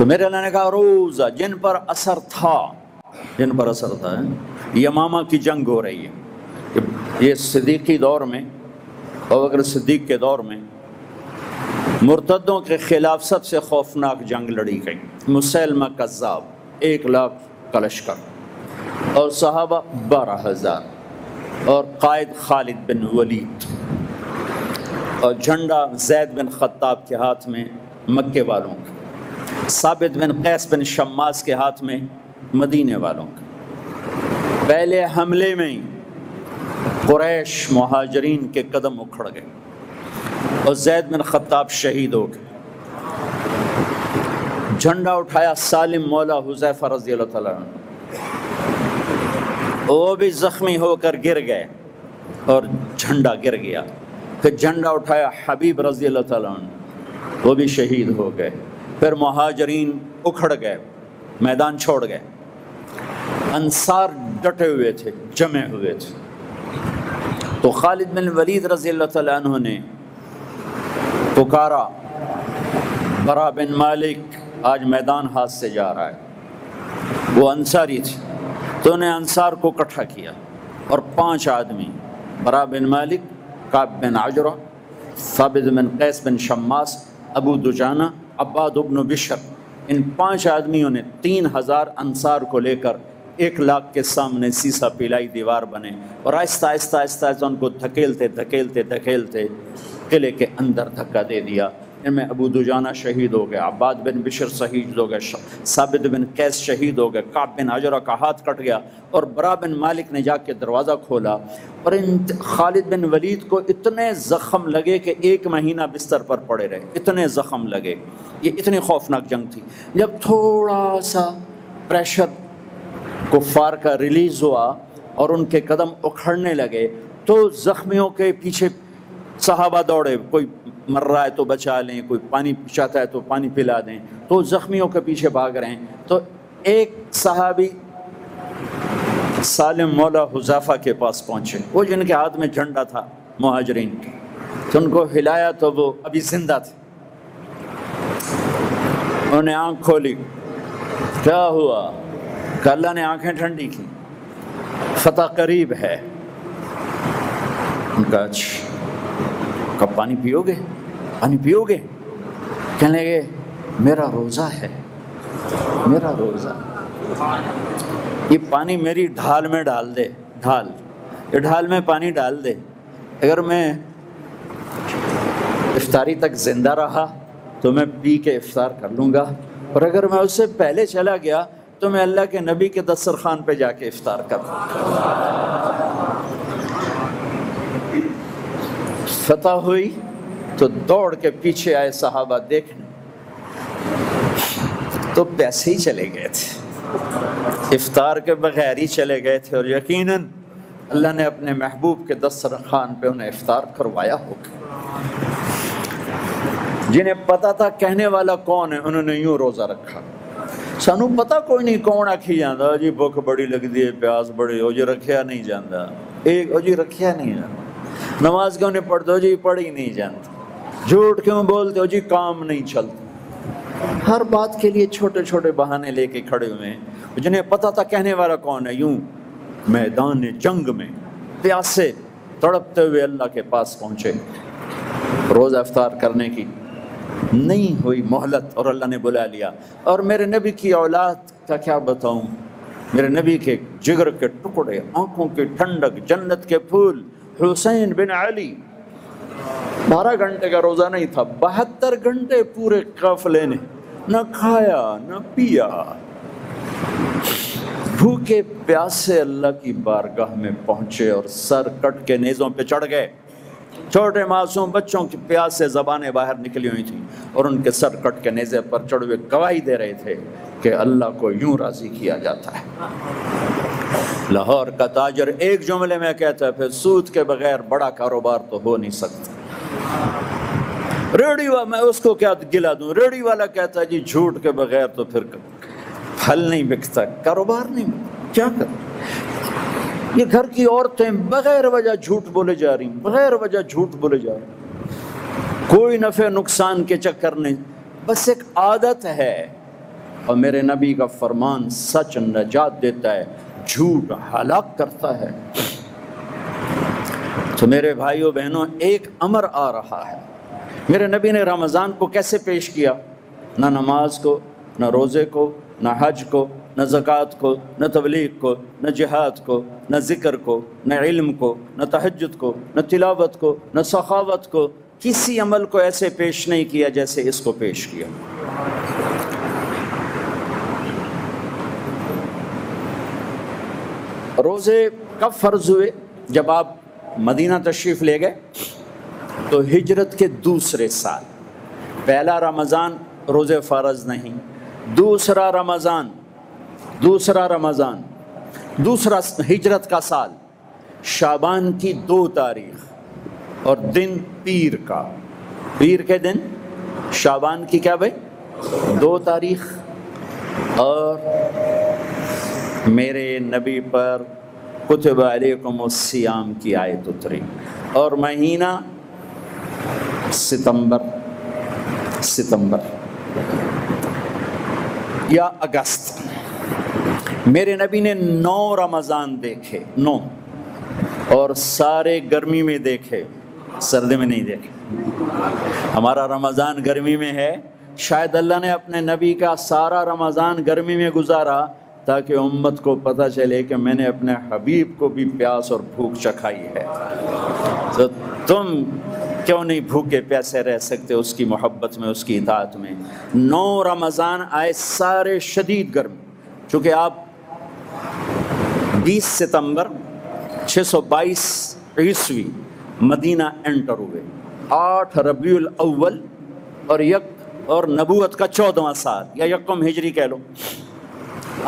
تو میرے اللہ نے کہا روزہ جن پر اثر تھا یمامہ کی جنگ ہو رہی ہے، یہ صدیقی دور میں، ابو بکر صدیق کے دور میں مرتدوں کے خلاف سب سے خوفناک جنگ لڑی گئی۔ مسیلمہ کذاب 1,00,000 کا لشکر اور صحابہ 12,000 اور قائد خالد بن ولید، اور جھنڈا زید بن خطاب کے ہاتھ میں مکے والوں کا، ثابت بن قیس بن شماس کے ہاتھ میں مدینے والوں کا۔ پہلے حملے میں ہی قریش مہاجرین کے قدم اکھڑ گئے اور زید بن خطاب شہید ہو گئے۔ جھنڈا اٹھایا سالم مولا حذیفہ رضی اللہ تعالیٰ عنہ، وہ بھی زخمی ہو کر گر گئے اور جھنڈا گر گیا۔ پھر جھنڈا اٹھایا حبیب رضی اللہ تعالیٰ عنہ، وہ بھی شہید ہو گئے۔ پھر مہاجرین اکھڑ گئے، میدان چھوڑ گئے۔ انصار ڈٹے ہوئے تھے، جمے ہوئے تھے۔ تو خالد بن ولید رضی اللہ تعالیٰ عنہ نے پکارا، برا بن مالک آج میدان ہاتھ سے جا رہا ہے، وہ انصاری تھے، تو انہیں انصار کو اکٹھا کیا اور 5 آدمی، برا بن مالک، کعب بن عجرہ، ثابت بن قیس بن شماس، ابو دجانہ، عباد بن بشر، ان 5 آدمیوں نے 3,000 انصار کو لے کر 1,00,000 کے سامنے سیسا پلائی دیوار بنے اور آہستہ آہستہ آہستہ آہستہ ان کو دھکیلتے قلعے کے اندر دھکا دے دیا۔ ان میں ابو دجانہ شہید ہو گئے، عباد بن بشر شہید ہو گئے، ثابت بن قیس شہید ہو گئے، کعب بن عجرہ کا ہاتھ کٹ گیا، اور برا بن مالک نے جا کے دروازہ کھولا، اور خالد بن ولید کو اتنے زخم لگے کہ 1 مہینہ بستر پر پڑے رہے، اتنے زخم لگے۔ یہ اتنی خوفناک جنگ تھی۔ جب تھوڑا سا پریشر کفار کا ریلیز ہوا اور ان کے قدم اکھڑنے لگے تو زخمیوں کے پیچھے صحابہ دوڑے، کوئی مر رہا ہے تو بچا لیں، کوئی پانی چاہتا ہے تو پانی پلا دیں، تو زخمیوں کے پیچھے بھاگ رہے ہیں۔ تو ایک صحابی سالم مولا حذیفہ کے پاس پہنچے، وہ جن کے ہاتھ میں جھنڈا تھا مہاجرین کے، تو ان کو ہلایا تو وہ ابھی زندہ تھے۔ انہوں نے آنکھ کھولی، کیا ہوا؟ کہ اللہ نے آنکھیں ٹھنڈی کی، فتح قریب ہے۔ ان کا کب پانی پیو گے؟ پانی پیو گے؟ کہنے لگے میرا روزہ ہے، میرا روزہ، یہ پانی میری ڈھال میں ڈال دے، یہ ڈھال میں پانی ڈال دے، اگر میں افطاری تک زندہ رہا تو میں پی کے افطار کر لوں گا، اور اگر میں اس سے پہلے چلا گیا تو میں اللہ کے نبی کے دسترخوان پہ جا کے افطار کروں۔ فتح ہوئی تو دوڑ کے پیچھے آئے صحابہ دیکھنے، تو پیسے ہی چلے گئے تھے، افطار کے بغیر ہی چلے گئے تھے، اور یقیناً اللہ نے اپنے محبوب کے دسترخوان پہ انہیں افطار کروایا ہوگا۔ جنہیں پتا تھا کہنے والا کون ہے، انہوں نے یوں روزہ رکھا۔ سانو پتا کوئی نہیں کون آکھی جاندہ، جی بھوک بڑی لگ دی ہے، پیاس بڑی ہو جی رکھیا نہیں جاندہ، ایک ہو جی رکھیا نہیں جاندہ، نماز کیوں نہیں پڑھتے ہو جی پڑھی نہیں جانتا، جھوٹ کیوں بولتے ہو جی کام نہیں چلتا۔ ہر بات کے لیے چھوٹے چھوٹے بہانے لے کے کھڑے ہوئے ہیں۔ جنہیں پتا تھا کہنے والا کون ہے، یوں میدان جنگ میں پیاسے تڑپتے ہوئے اللہ کے پاس پہنچے۔ روزہ افطار کرنے کی نہیں ہوئی مہلت اور اللہ نے بلا لیا۔ اور میرے نبی کی اولاد کا کیا بتاؤں، میرے نبی کے جگر کے ٹکڑے، آنکھوں کی ٹھنڈک، جنت کے پھول، حسین بن علی 12 گھنٹے کا روزہ نہیں تھا، 72 گھنٹے پورے قافلے نے نہ کھایا نہ پیا، بھوکے پیاسے اللہ کی بارگاہ میں پہنچے اور سر کٹ کے نیزوں پہ چڑھ گئے۔ چھوٹے معصوم بچوں کی پیاس سے زبانیں باہر نکلی ہوئی تھیں اور ان کے سر کٹ کے نیزے پر چڑھ ہوئے گواہی دے رہے تھے کہ اللہ کو یوں راضی کیا جاتا ہے۔ لاہور کا تاجر ایک جملے میں کہتا ہے، پھر سود کے بغیر بڑا کاروبار تو ہو نہیں سکتا۔ ریڑھی والا، میں اس کو کیا گلا دوں، ریڑھی والا کہتا ہے جی جھوٹ کے بغیر تو پھر پھل نہیں بکتا، کاروبار نہیں بکتا، کیا کریں۔ یہ گھر کی عورتیں بغیر وجہ جھوٹ بولے جا رہی ہیں، بغیر وجہ جھوٹ بولے جا رہی ہیں، کوئی نفع نقصان کے چکر نہیں، بس ایک عادت ہے اور میرے نبی کا فرمان سچ نجات دیتا ہے، جھوٹ ہلاک کرتا ہے۔ تو میرے بھائیوں بہنوں، ایک امر آ رہا ہے۔ میرے نبی نے رمضان کو کیسے پیش کیا؟ نہ نماز کو، نہ روزے کو، نہ حج کو، نہ زکوٰۃ کو، نہ تبلیغ کو، نہ جہاد کو، نہ ذکر کو، نہ علم کو، نہ تہجد کو، نہ تلاوت کو، نہ سخاوت کو، کسی عمل کو ایسے پیش نہیں کیا جیسے اس کو پیش کیا۔ روزے کب فرض ہوئے؟ جب آپ مدینہ تشریف لے گئے تو ہجرت کے دوسرے سال۔ پہلا رمضان روزے فرض نہیں، دوسرا ہجرت کا سال، شعبان کی 2 تاریخ اور دن پیر کا، پیر کے دن شعبان کی کیا بھائی 2 تاریخ، اور میرے نبی پر کتب علیکم الصیام کی آیت اتری، اور مہینہ ستمبر یا اگست۔ میرے نبی نے 9 رمضان دیکھے، 9، اور سارے گرمی میں دیکھے، سردی میں نہیں دیکھے۔ ہمارا رمضان گرمی میں ہے، شاید اللہ نے اپنے نبی کا سارا رمضان گرمی میں گزارا تاکہ امت کو پتہ چلے کہ میں نے اپنے حبیب کو بھی پیاس اور بھوک چکھائی ہے، تو تم کیوں نہیں بھوکے پیاسے رہ سکتے اس کی محبت میں، اس کی اطاعت میں۔ 9 رمضان آئے سارے شدید گرمی، چونکہ آپ 20 ستمبر 622 عیسوی مدینہ انٹر ہوئے، 8 ربیع الاول اور نبوت کا 14واں سال یا یکم ہجری کہہ لو،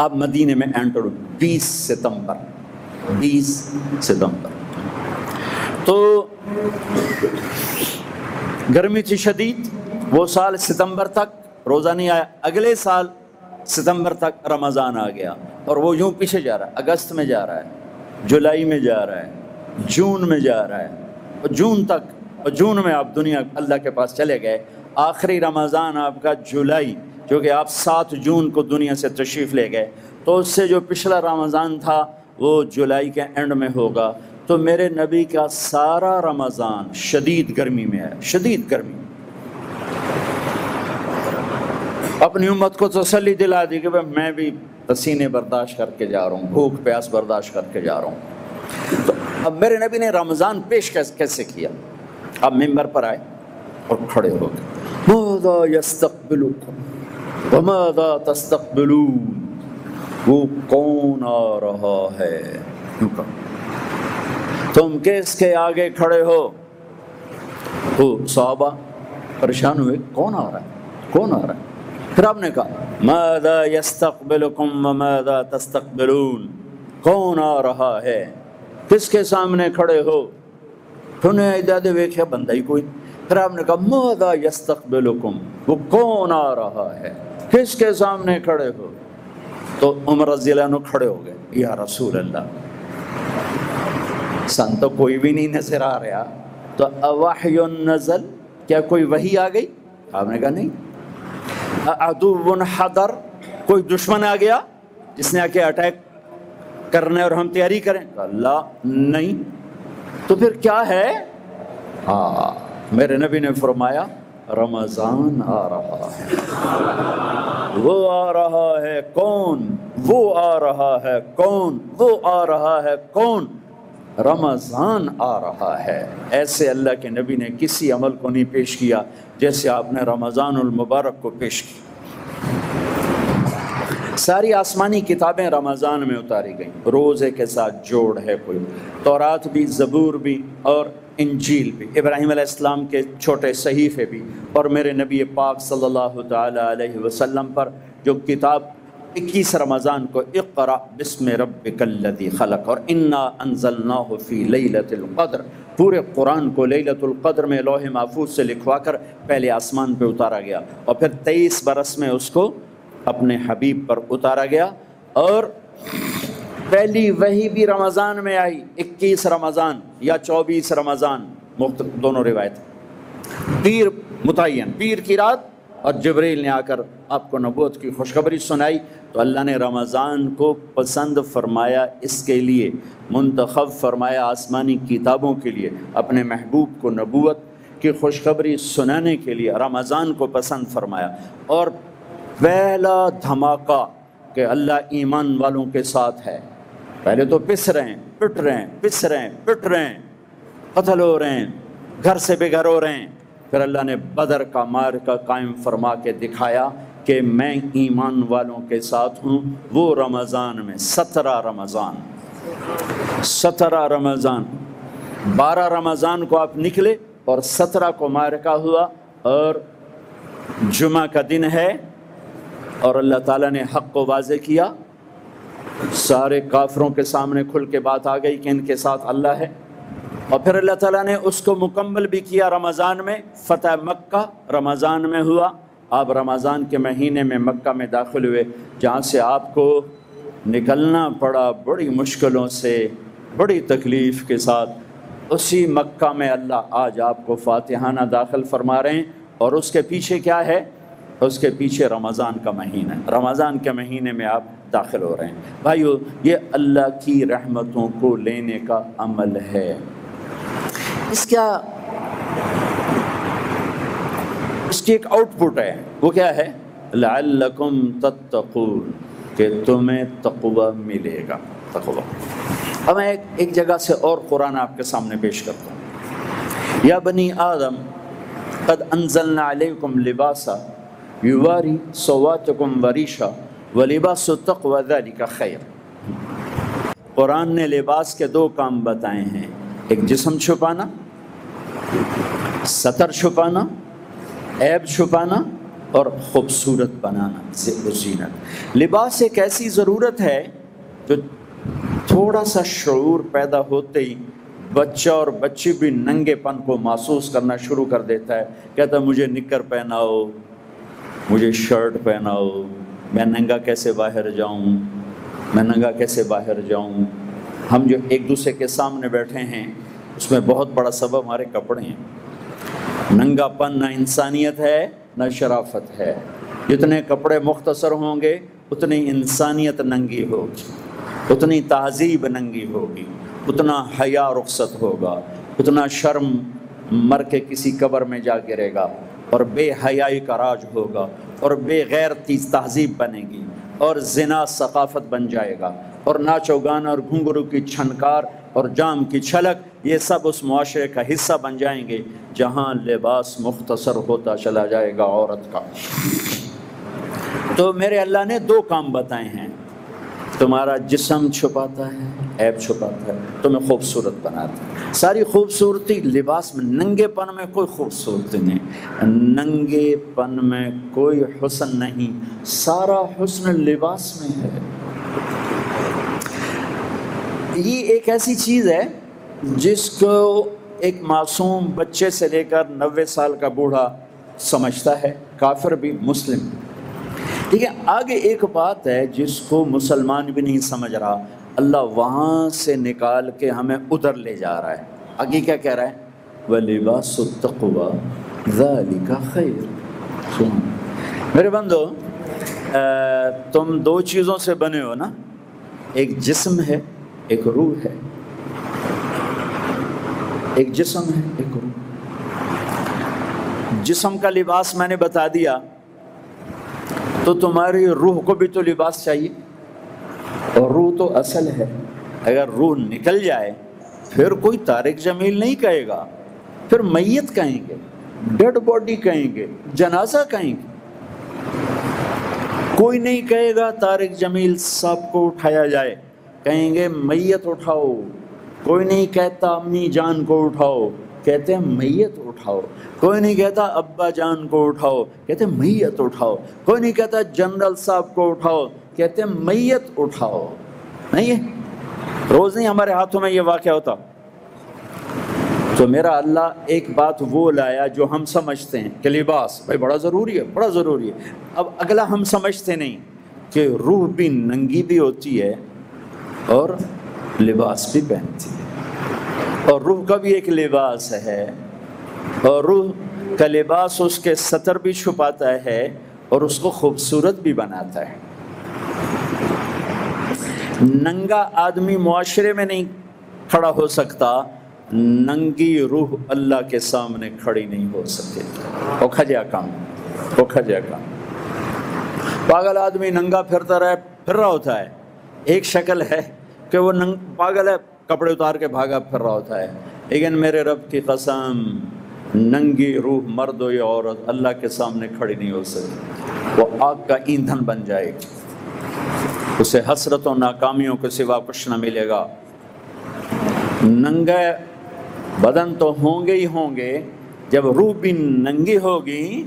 آپ مدینے میں انٹر ہوئے 20 ستمبر۔ تو گرمی تھی شدید، وہ سال ستمبر تک روزہ نہیں آیا، اگلے سال ستمبر تک رمضان آ گیا، اور وہ یوں پیچھے جا رہا ہے، اگست میں جا رہا ہے، جولائی میں جا رہا ہے، جون میں جا رہا ہے، اور جون تک، اور جون میں آپ دنیا اللہ کے پاس چلے گئے۔ آخری رمضان آپ کا جولائی، جو کہ آپ 7 جون کو دنیا سے تشریف لے گئے، تو اس سے جو پچھلا رمضان تھا وہ جولائی کے اینڈ میں ہوگا۔ تو میرے نبی کا سارا رمضان شدید گرمی میں ہے، شدید گرمی۔ اپنی امت کو تسلی دلا دی کہ میں بھی پسینے برداشت کر کے جا رہا ہوں، بھوک پیاس برداشت کر کے جا رہا ہوں۔ تو اب میرے نبی نے رمضان پیش کیسے کیا؟ اب ممبر پر آئے اور کھڑے ہو گئے، ماذا یستقبلکم وماذا تستقبلون، وہ کون آ رہا ہے، تم کس کے آگے کھڑے ہو؟ تو صحابہ پریشان ہوئے، کون آ رہا ہے، کون آ رہا ہے؟ پھر آپ نے کہا ماذا یستقبلکم وماذا تستقبلون، کون آ رہا ہے، کس کے سامنے کھڑے ہو؟ تو نے ادادے ویکھیا بندہ ہی کوئی۔ پھر آپ نے کہا ماذا یستقبلکم، وہ کون آ رہا ہے، کس کے سامنے کھڑے ہو؟ تو عمر رضی اللہ عنہ کھڑے ہو گئے، یا رسول اللہ سن تو کوئی بھی نہیں نظر آ رہا، تو اوحی نزل، کیا کوئی وحی آ گئی؟ آپ نے کہا نہیں۔ عدو حضر، کوئی دشمن آ گیا جس نے آ کے اٹیک کرنے اور ہم تیاری کریں؟ اللہ نہیں۔ تو پھر کیا ہے؟ میرے نبی نے فرمایا رمضان آ رہا ہے، وہ آ رہا ہے کون، وہ آ رہا ہے کون، وہ آ رہا ہے کون، رمضان آ رہا ہے۔ ایسے اللہ کے نبی نے کسی عمل کو نہیں پیش کیا جیسے آپ نے رمضان المبارک کو پیش کی۔ ساری آسمانی کتابیں رمضان میں اتاری گئیں، روزے کے ساتھ جوڑ ہے کوئی، تورات بھی، زبور بھی، اور انجیل بھی، ابراہیم علیہ السلام کے چھوٹے صحیفے بھی، اور میرے نبی پاک صلی اللہ تعالی علیہ وسلم پر جو کتاب 21 رمضان کو اقرأ بسم ربک الذی خلق اور انا انزلناہ فی لیلۃ القدر، پورے قرآن کو لیلۃ القدر میں لوح محفوظ سے لکھوا کر پہلے آسمان پہ اتارا گیا، اور پھر 23 برس میں اس کو اپنے حبیب پر اتارا گیا، اور پہلی وحی بھی رمضان میں آئی، 21 رمضان یا 24 رمضان، دونوں روایت، پیر متعین، پیر کی رات اور جبریل نے آ کر آپ کو نبوت کی خوشخبری سنائی، تو اللہ نے رمضان کو پسند فرمایا، اس کے لیے منتخب فرمایا آسمانی کتابوں کے لیے، اپنے محبوب کو نبوت کی خوشخبری سنانے کے لیے رمضان کو پسند فرمایا۔ اور پہلا دھماکہ کہ اللہ ایمان والوں کے ساتھ ہے، پہلے تو پس رہے ہیں، پٹ رہے ہیں، پس رہے ہیں، پٹ رہے ہیں، قتل ہو رہے ہیں، گھر سے بے گھر ہو رہے ہیں، پھر اللہ نے بدر کا معرکہ قائم فرما کے دکھایا کہ میں ایمان والوں کے ساتھ ہوں۔ وہ رمضان میں 17 رمضان 12 رمضان کو آپ نکلے اور 17 کو معرکہ ہوا، اور جمعہ کا دن ہے، اور اللہ تعالیٰ نے حق کو واضح کیا، سارے کافروں کے سامنے کھل کے بات آ گئی کہ ان کے ساتھ اللہ ہے، اور پھر اللہ تعالیٰ نے اس کو مکمل بھی کیا رمضان میں۔ فتح مکہ رمضان میں ہوا، آپ رمضان کے مہینے میں مکہ میں داخل ہوئے، جہاں سے آپ کو نکلنا پڑا بڑی مشکلوں سے، بڑی تکلیف کے ساتھ۔ اسی مکہ میں اللہ آج آپ کو فاتحانہ داخل فرما رہے ہیں، اور اس کے پیچھے کیا ہے؟ اس کے پیچھے رمضان کا مہینہ، رمضان کے مہینے میں آپ داخل ہو رہے ہیں۔ بھائیو، یہ اللہ کی رحمتوں کو لینے کا عمل ہے۔ اس کی ایک آؤٹ پٹ ہے، وہ کیا ہے؟ لعلکم تتقون، کہ تمہیں تقوی ملے گا، تقوی۔ اب میں ایک جگہ سے اور قرآن آپ کے سامنے پیش کرتا ہوں۔ یا بنی آدم قد انزلنا علیکم لباسا یواری سواتکم وریشا ولباس التقوی ذلک خیر۔ قرآن نے لباس کے 2 کام بتائے ہیں، ایک جسم چھپانا، ستر چھپانا، عیب چھپانا، اور خوبصورت بنانا، زینت۔ لباس ایک ایسی ضرورت ہے جو تھوڑا سا شعور پیدا ہوتے ہی بچہ اور بچی بھی ننگے پن کو محسوس کرنا شروع کر دیتا ہے، کہتا ہے مجھے نکر پہناؤ، مجھے شرٹ پہناؤ، میں ننگا کیسے باہر جاؤں، میں ننگا کیسے باہر جاؤں۔ ہم جو ایک دوسرے کے سامنے بیٹھے ہیں، اس میں بہت بڑا سبب ہمارے کپڑے ہیں۔ ننگا پن نہ انسانیت ہے نہ شرافت ہے۔ جتنے کپڑے مختصر ہوں گے اتنی انسانیت ننگی ہوگی، اتنی تہذیب ننگی ہوگی، اتنا حیا رخصت ہوگا، اتنا شرم مر کے کسی قبر میں جا گرے گا، اور بے حیائی کا راج ہوگا، اور بے غیرتی تہذیب بنے گی، اور زنا ثقافت بن جائے گا، اور ناچ و گانا اور گھنگرو کی چھنکار اور جام کی چھلک، یہ سب اس معاشرے کا حصہ بن جائیں گے جہاں لباس مختصر ہوتا چلا جائے گا عورت کا۔ تو میرے اللہ نے 2 کام بتائے ہیں، تمہارا جسم چھپاتا ہے، عیب چھپاتا ہے، تمہیں خوبصورت بناتا ہے۔ ساری خوبصورتی لباس میں، ننگے پن میں کوئی خوبصورتی نہیں، ننگے پن میں کوئی حسن نہیں، سارا حسن لباس میں ہے۔ یہ ایک ایسی چیز ہے جس کو ایک معصوم بچے سے لے کر 90 سال کا بوڑھا سمجھتا ہے، کافر بھی مسلم۔ ٹھیک ہے، آگے ایک بات ہے جس کو مسلمان بھی نہیں سمجھ رہا، اللہ وہاں سے نکال کے ہمیں ادھر لے جا رہا ہے۔ آگے کیا کہہ رہا ہے؟ وَلِبَاسُ التَّقْوَى ذَلِكَ خَيْرٌ۔ میرے بندو، تم 2 چیزوں سے بنے ہو نا، ایک جسم ہے، ایک روح ہے۔ ایک جسم ہے، ایک روح۔ جسم کا لباس میں نے بتا دیا، تو تمہاری روح کو بھی تو لباس چاہیے، اور روح تو اصل ہے۔ اگر روح نکل جائے پھر کوئی طارق جمیل نہیں کہے گا، پھر میت کہیں گے، ڈیڈ باڈی کہیں گے، جنازہ کہیں گے۔ کوئی نہیں کہے گا طارق جمیل صاحب کو اٹھایا جائے، کہیں گے میت اٹھاؤ۔ کوئی نہیں کہتا امی جان کو اٹھاؤ، کہتے ہیں میت اٹھاؤ۔ کوئی نہیں کہتا ابا جان کو اٹھاؤ، کہتے ہیں میت اٹھاؤ۔ کوئی نہیں کہتا جنرل صاحب کو اٹھاؤ، کہتے ہیں میت اٹھاؤ۔ نہیں ہے، روز نہیں ہمارے ہاتھوں میں یہ واقعہ ہوتا۔ تو میرا اللہ ایک بات وہ لایا جو ہم سمجھتے ہیں کہ لباس بھائی بڑا ضروری ہے، بڑا ضروری ہے۔ اب اگلا ہم سمجھتے نہیں کہ روح بھی ننگی بھی ہوتی ہے اور لباس بھی پہنتی ہے، اور روح کا بھی ایک لباس ہے، اور روح کا لباس اس کے ستر بھی چھپاتا ہے اور اس کو خوبصورت بھی بناتا ہے۔ ننگا آدمی معاشرے میں نہیں کھڑا ہو سکتا، ننگی روح اللہ کے سامنے کھڑی نہیں ہو سکتی۔ وہ کھجا کام، وہ کھجا کام۔ پاگل آدمی ننگا پھر رہا ہوتا ہے، ایک شکل ہے کہ وہ پاگل ہے، کپڑے اتار کے بھاگا پھر رہا ہوتا ہے، لیکن میرے رب کی قسم ننگی روح مرد ہو یا عورت اللہ کے سامنے کھڑی نہیں ہو سکتی، وہ آگ کا ایندھن بن جائے گی، اسے حسرت و ناکامیوں کے سوا کچھ نہ ملے گا۔ ننگے بدن تو ہوں گے ہی ہوں گے، جب روح بھی ننگی ہوگی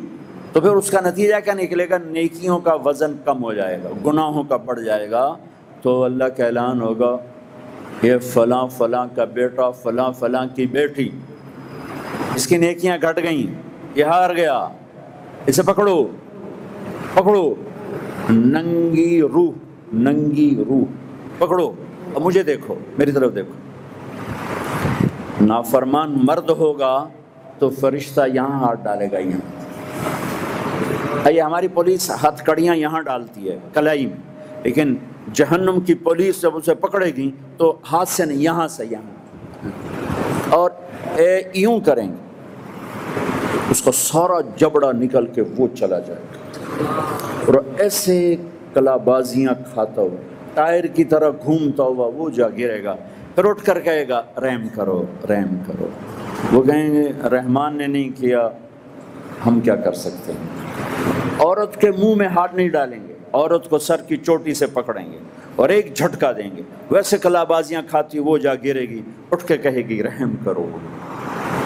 تو پھر اس کا نتیجہ کیا نکلے گا؟ نیکیوں کا وزن کم ہو جائے گا، گناہوں کا بڑھ جائے گا، تو اللہ کا اعلان ہوگا یہ فلاں فلاں کا بیٹا، فلاں فلاں کی بیٹی، اس کی نیکیاں گھٹ گئیں، یہ ہار گیا، اسے پکڑو پکڑو۔ ننگی روح، ننگی روح پکڑو، اب مجھے دیکھو، میری طرف دیکھو۔ نافرمان مرد ہوگا تو فرشتہ یہاں ہاتھ ڈالے گا، یہاں۔ یہ ہماری پولیس ہتھ کڑیاں یہاں ڈالتی ہے کلائی میں، لیکن جہنم کی پولیس جب اسے پکڑے گی تو ہاتھ سے نہیں، یہاں سے یہاں، اور یوں کریں گے، اس کا سارا جبڑا نکل کے وہ چلا جائے گا، اور ایسے کلا بازیاں کھاتا ہوا، ٹائر کی طرح گھومتا ہوا وہ جا گرے گا، پھر اٹھ کر کہے گا رحم کرو رحم کرو۔ وہ کہیں گے رحمان نے نہیں کیا، ہم کیا کر سکتے ہیں؟ عورت کے منہ میں ہاتھ نہیں ڈالیں گے، عورت کو سر کی چوٹی سے پکڑیں گے اور ایک جھٹکا دیں گے، ویسے کلا بازیاں کھاتی وہ جا گرے گی، اٹھ کے کہے گی رحم کرو۔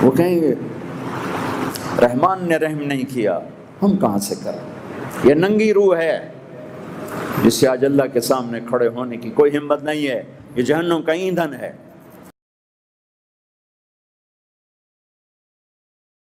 وہ کہیں گے رحمان نے رحم نہیں کیا، ہم کہاں سے کریں؟ یہ ننگی روح ہے جس سے آج اللہ کے سامنے کھڑے ہونے کی کوئی ہمت نہیں ہے، یہ جہنم کا ایندھن ہے۔